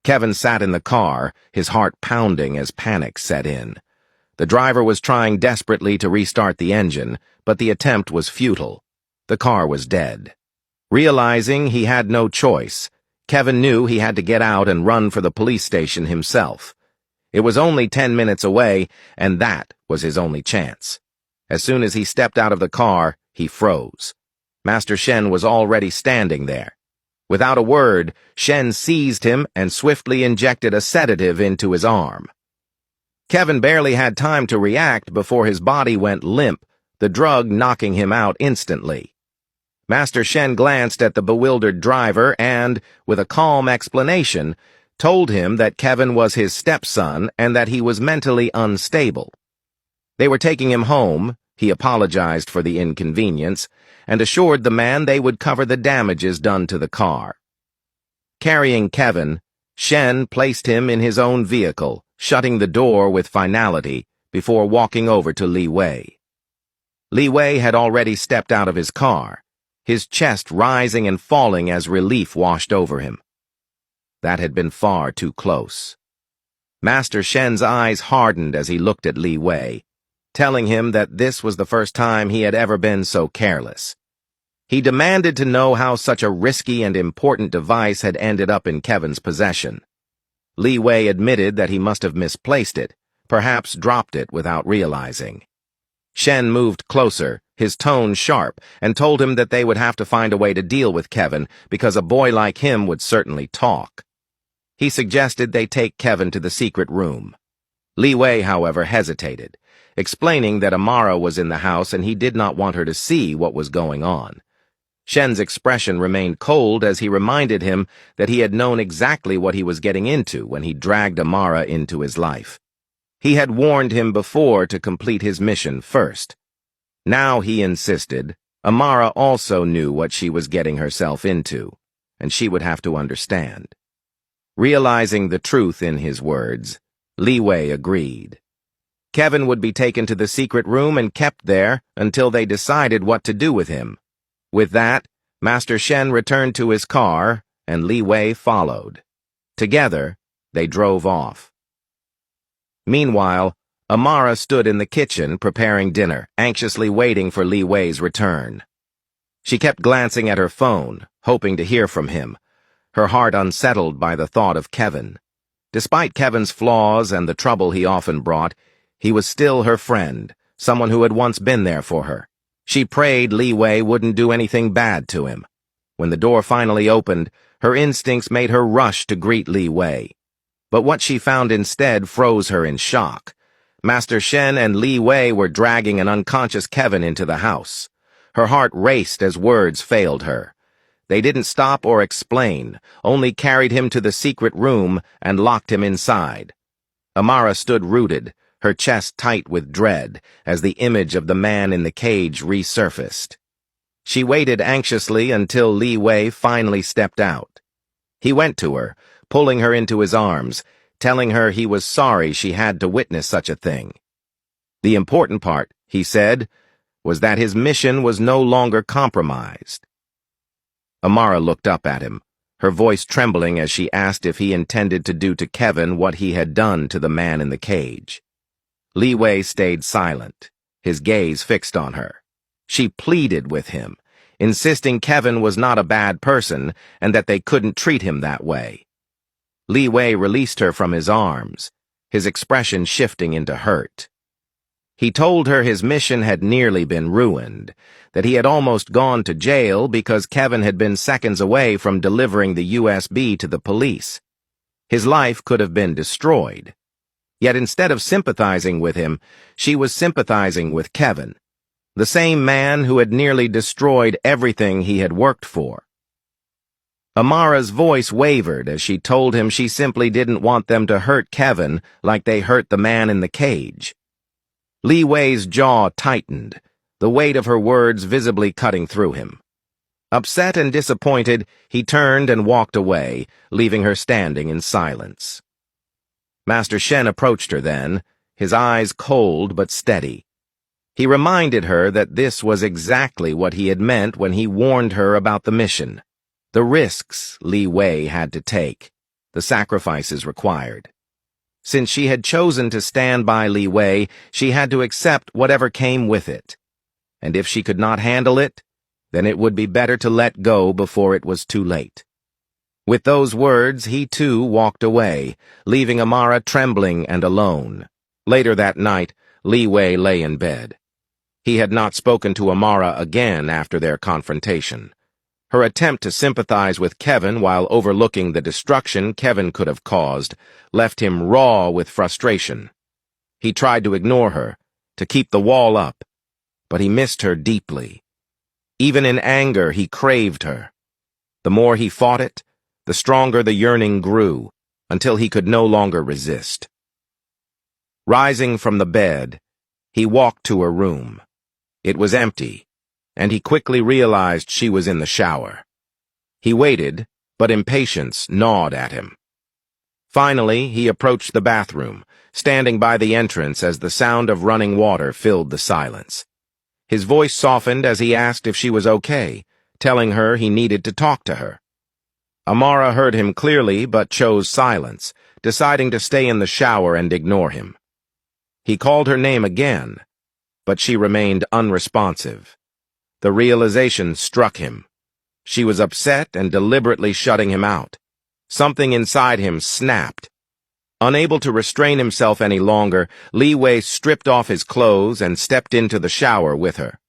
Kevin sat in the car, his heart pounding as panic set in. The driver was trying desperately to restart the engine, but the attempt was futile. The car was dead. Realizing he had no choice, Kevin knew he had to get out and run for the police station himself. It was only 10 minutes away, and that was his only chance. As soon as he stepped out of the car, he froze. Master Shen was already standing there. Without a word, Shen seized him and swiftly injected a sedative into his arm. Kevin barely had time to react before his body went limp, the drug knocking him out instantly. Master Shen glanced at the bewildered driver and, with a calm explanation, told him that Kevin was his stepson and that he was mentally unstable. They were taking him home. He apologized for the inconvenience and assured the man they would cover the damages done to the car. Carrying Kevin, Shen placed him in his own vehicle, shutting the door with finality before walking over to Liwei. Liwei had already stepped out of his car, his chest rising and falling as relief washed over him. That had been far too close. Master Shen's eyes hardened as he looked at Liwei, telling him that this was the first time he had ever been so careless. He demanded to know how such a risky and important device had ended up in Kevin's possession. Liwei admitted that he must have misplaced it, perhaps dropped it without realizing. Shen moved closer, his tone sharp, and told him that they would have to find a way to deal with Kevin because a boy like him would certainly talk. He suggested they take Kevin to the secret room. Liwei, however, hesitated, explaining that Amara was in the house and he did not want her to see what was going on. Shen's expression remained cold as he reminded him that he had known exactly what he was getting into when he dragged Amara into his life. He had warned him before to complete his mission first. Now, he insisted, Amara also knew what she was getting herself into, and she would have to understand. Realizing the truth in his words, Liwei agreed. Kevin would be taken to the secret room and kept there until they decided what to do with him. With that, Master Shen returned to his car, and Liwei followed. Together, they drove off. Meanwhile, Amara stood in the kitchen preparing dinner, anxiously waiting for Liwei's return. She kept glancing at her phone, hoping to hear from him, her heart unsettled by the thought of Kevin. Despite Kevin's flaws and the trouble he often brought, he was still her friend, someone who had once been there for her. She prayed Liwei wouldn't do anything bad to him. When the door finally opened, her instincts made her rush to greet Liwei. But what she found instead froze her in shock. Master Shen and Liwei were dragging an unconscious Kevin into the house. Her heart raced as words failed her. They didn't stop or explain, only carried him to the secret room and locked him inside. Amara stood rooted, her chest tight with dread, as the image of the man in the cage resurfaced. She waited anxiously until Liwei finally stepped out. He went to her, pulling her into his arms, telling her he was sorry she had to witness such a thing. The important part, he said, was that his mission was no longer compromised. Amara looked up at him, her voice trembling as she asked if he intended to do to Kevin what he had done to the man in the cage. Liwei stayed silent, his gaze fixed on her. She pleaded with him, insisting Kevin was not a bad person and that they couldn't treat him that way. Liwei released her from his arms, his expression shifting into hurt. He told her his mission had nearly been ruined, that he had almost gone to jail because Kevin had been seconds away from delivering the USB to the police. His life could have been destroyed. Yet instead of sympathizing with him, she was sympathizing with Kevin, the same man who had nearly destroyed everything he had worked for. Amara's voice wavered as she told him she simply didn't want them to hurt Kevin like they hurt the man in the cage. Liwei's jaw tightened, the weight of her words visibly cutting through him. Upset and disappointed, he turned and walked away, leaving her standing in silence. Master Shen approached her then, his eyes cold but steady. He reminded her that this was exactly what he had meant when he warned her about the mission, the risks Liwei had to take, the sacrifices required. Since she had chosen to stand by Liwei, she had to accept whatever came with it. And if she could not handle it, then it would be better to let go before it was too late. With those words, he too walked away, leaving Amara trembling and alone. Later that night, Liwei lay in bed. He had not spoken to Amara again after their confrontation. Her attempt to sympathize with Kevin while overlooking the destruction Kevin could have caused left him raw with frustration. He tried to ignore her, to keep the wall up, but he missed her deeply. Even in anger, he craved her. The more he fought it, the stronger the yearning grew, until he could no longer resist. Rising from the bed, he walked to her room. It was empty, and he quickly realized she was in the shower. He waited, but impatience gnawed at him. Finally, he approached the bathroom, standing by the entrance as the sound of running water filled the silence. His voice softened as he asked if she was okay, telling her he needed to talk to her. Amara heard him clearly but chose silence, deciding to stay in the shower and ignore him. He called her name again, but she remained unresponsive. The realization struck him. She was upset and deliberately shutting him out. Something inside him snapped. Unable to restrain himself any longer, Liwei stripped off his clothes and stepped into the shower with her.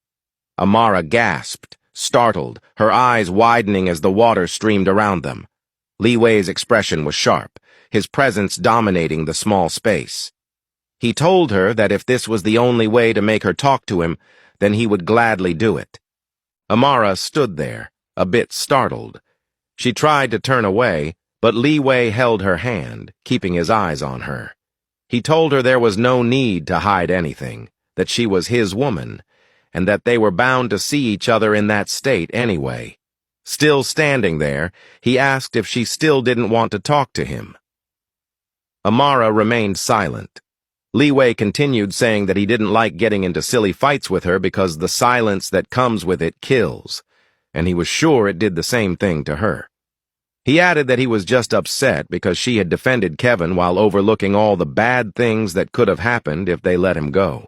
Amara gasped, startled, her eyes widening as the water streamed around them. Liwei's expression was sharp, his presence dominating the small space. He told her that if this was the only way to make her talk to him, then he would gladly do it. Amara stood there, a bit startled. She tried to turn away, but Liwei held her hand, keeping his eyes on her. He told her there was no need to hide anything, that she was his woman, and that they were bound to see each other in that state anyway. Still standing there, he asked if she still didn't want to talk to him. Amara remained silent. Liwei continued saying that he didn't like getting into silly fights with her because the silence that comes with it kills, and he was sure it did the same thing to her. He added that he was just upset because she had defended Kevin while overlooking all the bad things that could have happened if they let him go.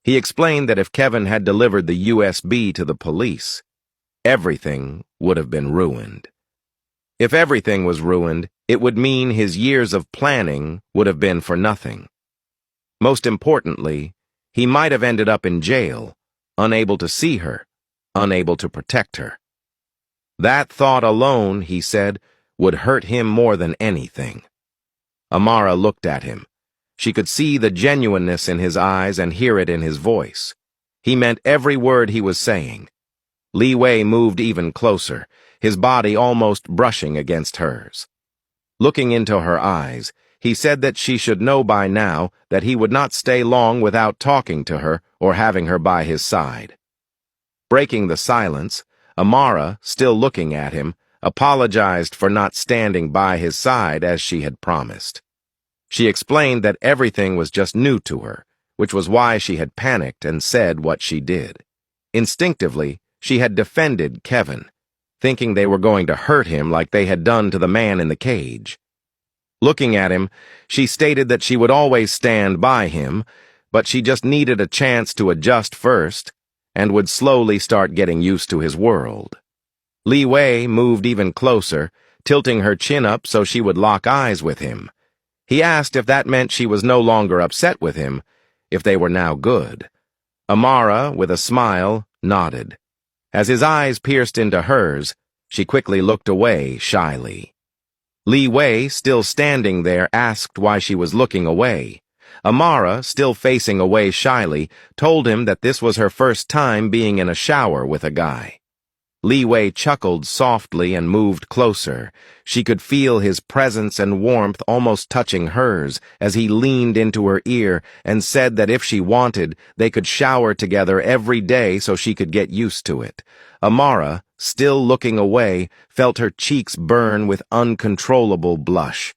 He explained that if Kevin had delivered the USB to the police, everything would have been ruined. If everything was ruined, it would mean his years of planning would have been for nothing. Most importantly, he might have ended up in jail, unable to see her, unable to protect her. That thought alone, he said, would hurt him more than anything. Amara looked at him. She could see the genuineness in his eyes and hear it in his voice. He meant every word he was saying. Liwei moved even closer, his body almost brushing against hers. Looking into her eyes, he said that she should know by now that he would not stay long without talking to her or having her by his side. Breaking the silence, Amara, still looking at him, apologized for not standing by his side as she had promised. She explained that everything was just new to her, which was why she had panicked and said what she did. Instinctively, she had defended Kevin, thinking they were going to hurt him like they had done to the man in the cage. Looking at him, she stated that she would always stand by him, but she just needed a chance to adjust first, and would slowly start getting used to his world. Liwei moved even closer, tilting her chin up so she would lock eyes with him. He asked if that meant she was no longer upset with him, if they were now good. Amara, with a smile, nodded. As his eyes pierced into hers, she quickly looked away shyly. Liwei, still standing there, asked why she was looking away. Amara, still facing away shyly, told him that this was her first time being in a shower with a guy. Liwei chuckled softly and moved closer. She could feel his presence and warmth almost touching hers as he leaned into her ear and said that if she wanted, they could shower together every day so she could get used to it. Amara, still looking away, felt her cheeks burn with uncontrollable blush.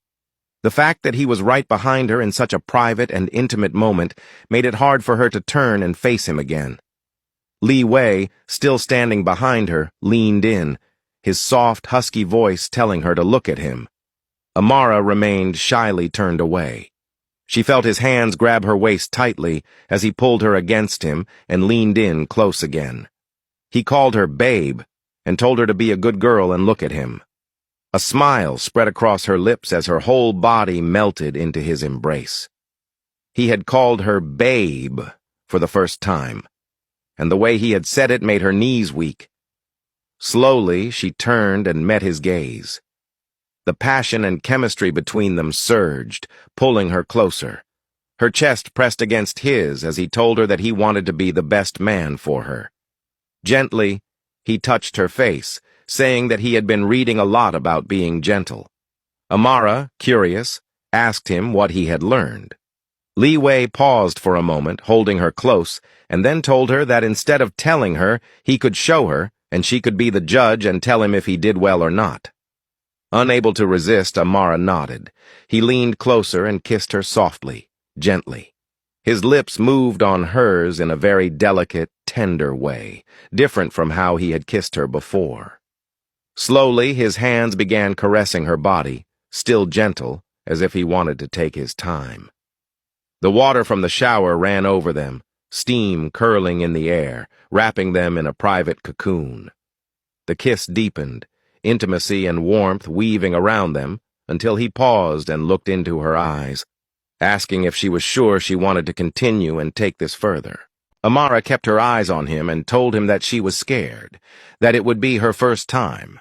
The fact that he was right behind her in such a private and intimate moment made it hard for her to turn and face him again. Liwei, still standing behind her, leaned in, his soft, husky voice telling her to look at him. Amara remained shyly turned away. She felt his hands grab her waist tightly as he pulled her against him and leaned in close again. He called her babe and told her to be a good girl and look at him. A smile spread across her lips as her whole body melted into his embrace. He had called her babe for the first time, and the way he had said it made her knees weak. Slowly, she turned and met his gaze. The passion and chemistry between them surged, pulling her closer. Her chest pressed against his as he told her that he wanted to be the best man for her. Gently, he touched her face, saying that he had been reading a lot about being gentle. Amara, curious, asked him what he had learned. Liwei paused for a moment, holding her close, and then told her that instead of telling her, he could show her, and she could be the judge and tell him if he did well or not. Unable to resist, Amara nodded. He leaned closer and kissed her softly, gently. His lips moved on hers in a very delicate, tender way, different from how he had kissed her before. Slowly, his hands began caressing her body, still gentle, as if he wanted to take his time. The water from the shower ran over them, steam curling in the air, wrapping them in a private cocoon. The kiss deepened, intimacy and warmth weaving around them, until he paused and looked into her eyes, asking if she was sure she wanted to continue and take this further. Amara kept her eyes on him and told him that she was scared, that it would be her first time.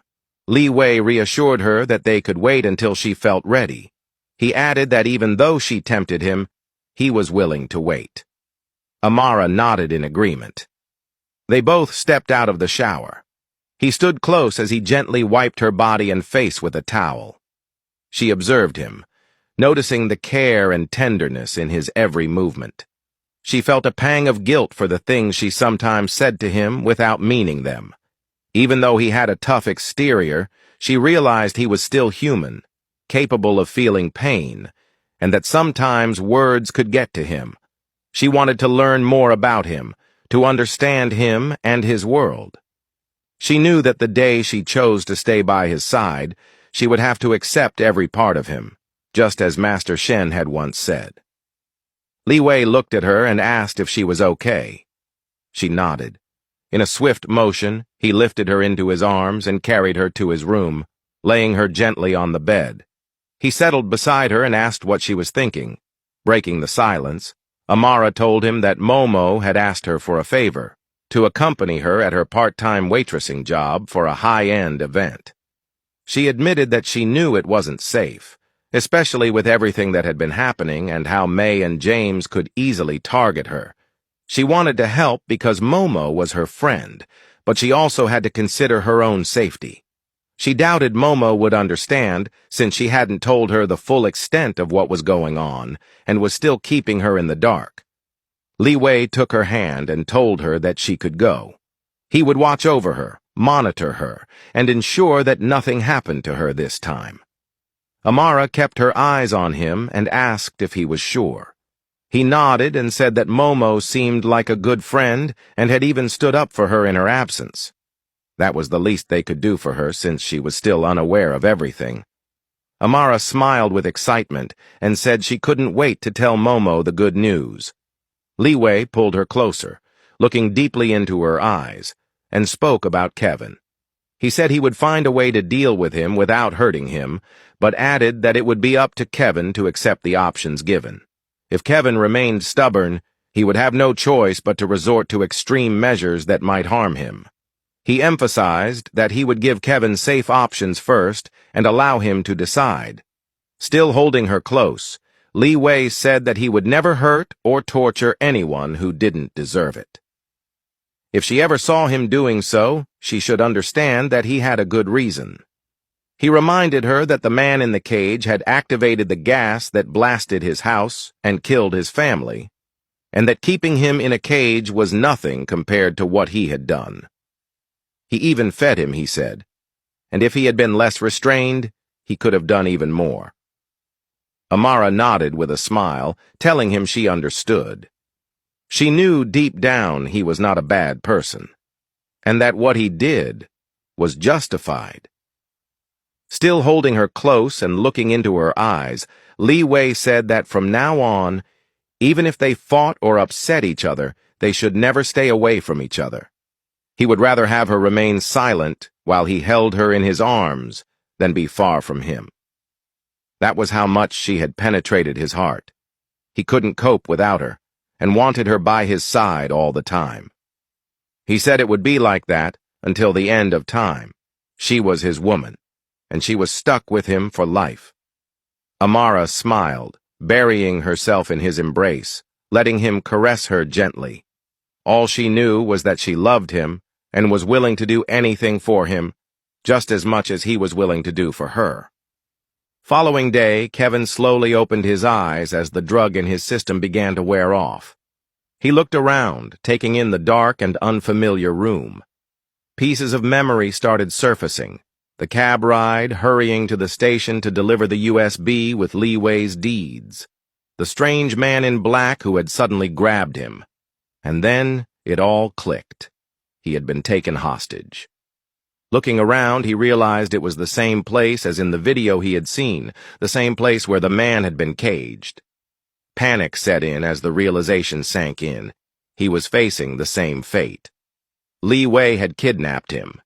Liwei reassured her that they could wait until she felt ready. He added that even though she tempted him, he was willing to wait. Amara nodded in agreement. They both stepped out of the shower. He stood close as he gently wiped her body and face with a towel. She observed him, noticing the care and tenderness in his every movement. She felt a pang of guilt for the things she sometimes said to him without meaning them. Even though he had a tough exterior, she realized he was still human, capable of feeling pain, and that sometimes words could get to him. She wanted to learn more about him, to understand him and his world. She knew that the day she chose to stay by his side, she would have to accept every part of him, just as Master Shen had once said. Liwei looked at her and asked if she was okay. She nodded. In a swift motion, he lifted her into his arms and carried her to his room, laying her gently on the bed. He settled beside her and asked what she was thinking. Breaking the silence, Amara told him that Momo had asked her for a favor, to accompany her at her part-time waitressing job for a high-end event. She admitted that she knew it wasn't safe, especially with everything that had been happening and how May and James could easily target her. She wanted to help because Momo was her friend, but she also had to consider her own safety. She doubted Momo would understand, since she hadn't told her the full extent of what was going on and was still keeping her in the dark. Liwei took her hand and told her that she could go. He would watch over her, monitor her, and ensure that nothing happened to her this time. Amara kept her eyes on him and asked if he was sure. He nodded and said that Momo seemed like a good friend and had even stood up for her in her absence. That was the least they could do for her since she was still unaware of everything. Amara smiled with excitement and said she couldn't wait to tell Momo the good news. Liwei pulled her closer, looking deeply into her eyes, and spoke about Kevin. He said he would find a way to deal with him without hurting him, but added that it would be up to Kevin to accept the options given. If Kevin remained stubborn, he would have no choice but to resort to extreme measures that might harm him. He emphasized that he would give Kevin safe options first and allow him to decide. Still holding her close, Liwei said that he would never hurt or torture anyone who didn't deserve it. If she ever saw him doing so, she should understand that he had a good reason. He reminded her that the man in the cage had activated the gas that blasted his house and killed his family, and that keeping him in a cage was nothing compared to what he had done. He even fed him, he said, and if he had been less restrained, he could have done even more. Amara nodded with a smile, telling him she understood. She knew deep down he was not a bad person, and that what he did was justified. Still holding her close and looking into her eyes, Liwei said that from now on, even if they fought or upset each other, they should never stay away from each other. He would rather have her remain silent while he held her in his arms than be far from him. That was how much she had penetrated his heart. He couldn't cope without her, and wanted her by his side all the time. He said it would be like that until the end of time. She was his woman, and she was stuck with him for life. Amara smiled, burying herself in his embrace, letting him caress her gently. All she knew was that she loved him and was willing to do anything for him, just as much as he was willing to do for her. Following day, Kevin slowly opened his eyes as the drug in his system began to wear off. He looked around, taking in the dark and unfamiliar room. Pieces of memory started surfacing. The cab ride, hurrying to the station to deliver the USB with Liwei's deeds. The strange man in black who had suddenly grabbed him. And then it all clicked. He had been taken hostage. Looking around, he realized it was the same place as in the video he had seen, the same place where the man had been caged. Panic set in as the realization sank in. He was facing the same fate. Liwei had kidnapped him.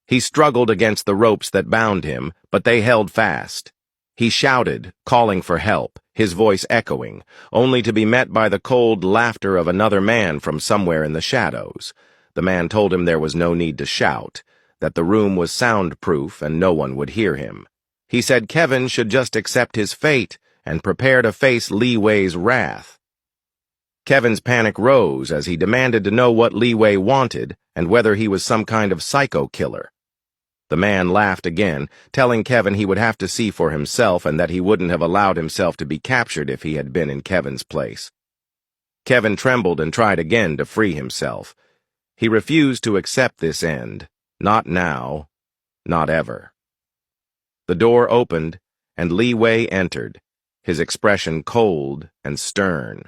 He struggled against the ropes that bound him, but they held fast. He shouted, calling for help, his voice echoing, only to be met by the cold laughter of another man from somewhere in the shadows. The man told him there was no need to shout, that the room was soundproof and no one would hear him. He said Kevin should just accept his fate and prepare to face Liwei's wrath. Kevin's panic rose as he demanded to know what Liwei wanted and whether he was some kind of psycho killer. The man laughed again, telling Kevin he would have to see for himself and that he wouldn't have allowed himself to be captured if he had been in Kevin's place. Kevin trembled and tried again to free himself. He refused to accept this end. Not now, not ever. The door opened, and Liwei entered, his expression cold and stern.